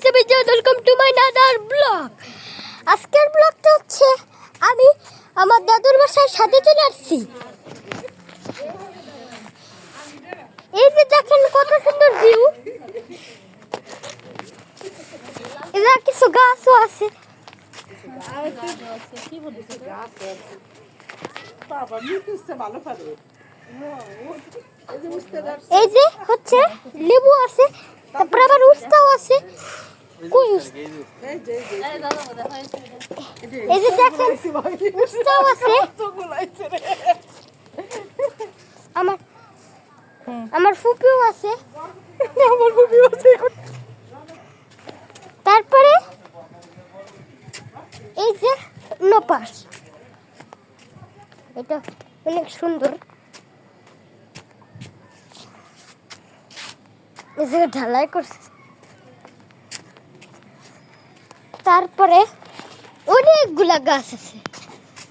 Guys, welcome to my দাদার blog. আজকের ব্লগটা হচ্ছে আমি আমার দাদুর বাসায় সাথে চলে আসছি। এই যে দেখেন কত সুন্দর ভিউ। এখানে কিছু গাছও আছে। এই যে হচ্ছে লেবু আছে, তারপর আবার উস্তাও আছে। এই যে দেখেন উস্তাও আছে। আমার ফুপিও আছে। তারপরে এই যে নপাস, এটা অনেক সুন্দর। এই যে ঢালাই করছে। তারপরে অনেকগুলা গাছ আছে,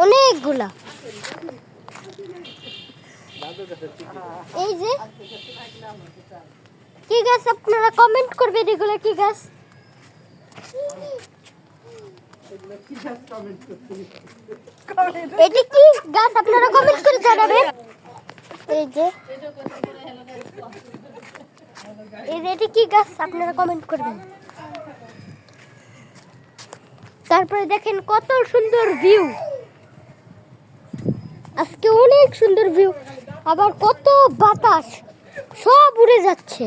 অনেকগুলা। এই যে কি গাছ আপনারা কমেন্ট করবেন, এগুলো কি গাছ? এটি কি গাছ আপনারা কমেন্ট করে জানাবেন। এই যে এটি কি গাছ আপনারা কমেন্ট করবেন। তারপরে দেখেন কত সুন্দর ভিউ, আজকে অনেক সুন্দর ভিউ। আবার কত বাতাস, সব উড়ে যাচ্ছে।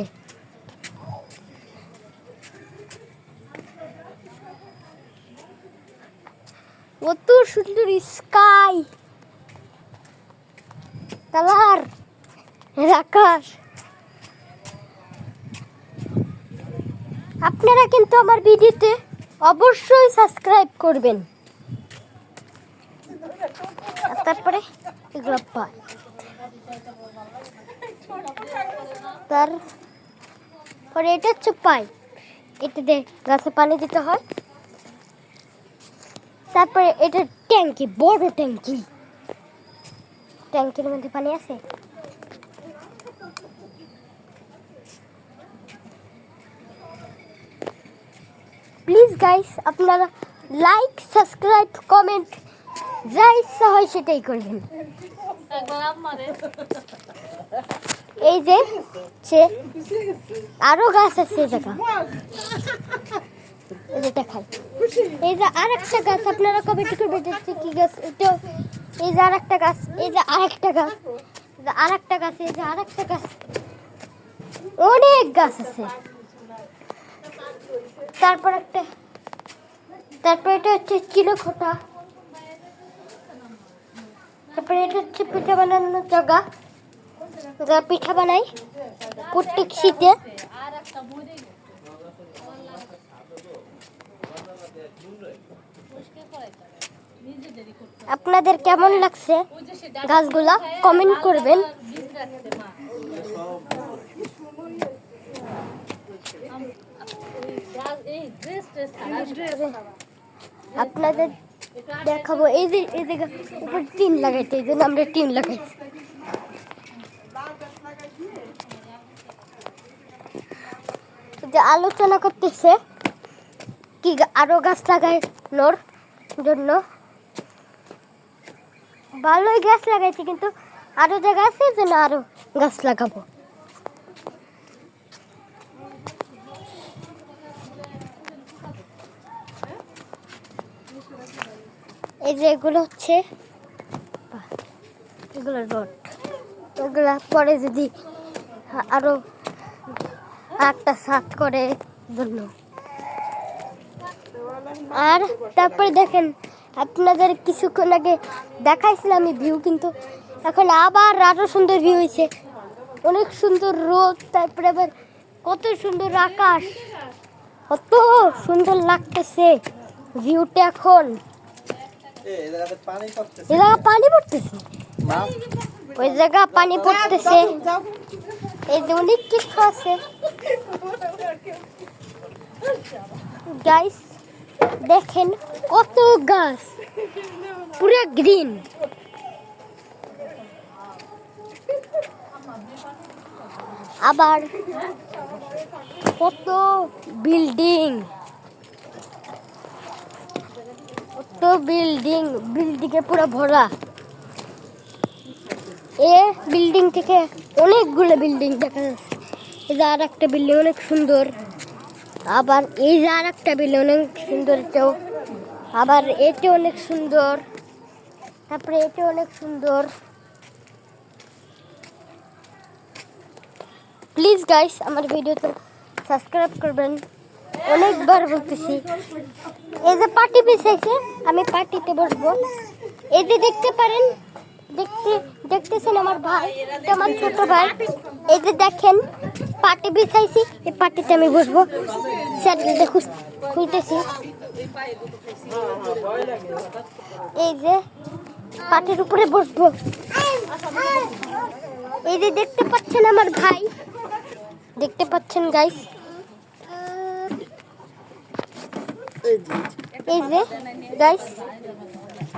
কত সুন্দর স্কাই কালার, আকাশ। আপনারা কিন্তু আমার ভিডিওতে অবশ্যই সাবস্ক্রাইব করবেন। তারপরে এগুলো পাই, তারপরে এটা হচ্ছে পাইপ, এটা দিয়ে গাছে পানি দিতে হয়। তারপরে এটা ট্যাঙ্কি, বড় ট্যাঙ্কি, ট্যাঙ্কির মধ্যে পানি আছে। প্লিজ গাইস, আপনারা লাইক, সাবস্ক্রাইব, কমেন্ট যা ইচ্ছা হয় সেটাই করবেন। এই যে আরো গাছ আছে জায়গা, এই যে দেখাই। এই যে আরেকটা গাছ আপনারা কমেন্ট করবেন কি গাছ এটা। এই যে আরেকটা গাছ, এই যে আরেকটা গাছ, এই যে আরেকটা গাছ, এই যে আরেকটা গাছ, অনেক গাছ আছে। তারপর এটা হচ্ছে চিলেকোঠা। তারপরে এটা হচ্ছে পিঠা বানানোর জায়গা, যা পিঠা বানাই প্রত্যেক শীতে। আপনাদের কেমন লাগছে গাছগুলা কমেন্ট করবেন। আপনাদের দেখাবো এই যে উপর টিন লাগাইতে, এই জন্য আমরা টিন লাগাইছি। যে আলোচনা করতেছে কি আরো গাছ লাগানোর জন্য। ভালোই গাছ লাগাইছি, কিন্তু আরো জায়গা আছে যেন আরো গাছ লাগাবো। এই যে এগুলো হচ্ছে এগুলো রড, এগুলা পরে যদি আরো একটা সাত করে জন্য। আর তারপরে দেখেন আপনাদের কিছুক্ষণ আগে দেখাইছিলাম আমি ভিউ, কিন্তু এখন আবার আরো সুন্দর ভিউ হয়েছে। অনেক সুন্দর রোদ, তারপরে আবার কত সুন্দর আকাশ, কত সুন্দর লাগতেছে ভিউটা। এখন এই জায়গা পানি পড়তেছে, ওই জায়গা পানি পড়তেছে। এই যে অনেক কিছু আছে গাইস, দেখেন কত গাছ, পুরো গ্রিন। আবার কত বিল্ডিং, কত বিল্ডিং, বিল্ডিংয়ে পুরো ভরা। এ বিল্ডিং থেকে অনেকগুলো বিল্ডিং দেখা যাচ্ছে। এই যে আর একটা বিল্ডিং অনেক সুন্দর, আবার এই যে আর একটা বিল্ডিং অনেক সুন্দর, এটাও আবার এটি অনেক সুন্দর, তারপরে এটি অনেক সুন্দর। প্লিজ গাইস আমার ভিডিওতে সাবস্ক্রাইব করবেন, অনেকবার বলতেছি। এই যে পার্টি বিছাইছে, আমি পার্টিতে বসবো। এই যে দেখতে পারেন, দেখতেছেন আমার ভাই, এটা আমার ছোট ভাই। এই যে দেখেন পার্টি বিছাইছি, এই পার্টিতে আমি বসবো। স্যাটেলাইটে খুলতেছি, এই যে পার্টির উপরে বসবো। এই যে দেখতে পাচ্ছেন আমার ভাই, দেখতে পাচ্ছেন গাইস, এই যে গাইস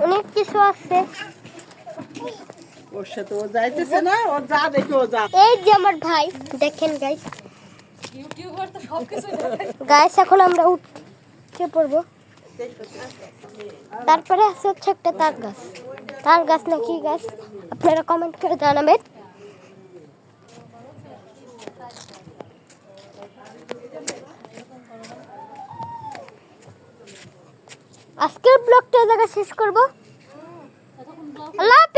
অনেক কিছু আছে। ওর সাথে ও যাইতেছে না, ও যা দেখে ও যা। এই যে আমার ভাই, দেখেন গাইস, গাইস এখন আমরা উঠে পড়বো। তারপরে আছে হচ্ছে একটা তার গাছ, তার গাছ না কি গাছ আপনারা কমেন্ট করে জানাবেন। আজকের ব্লগটা এই জায়গায় শেষ করবো। আল্লাহ হাফেজ।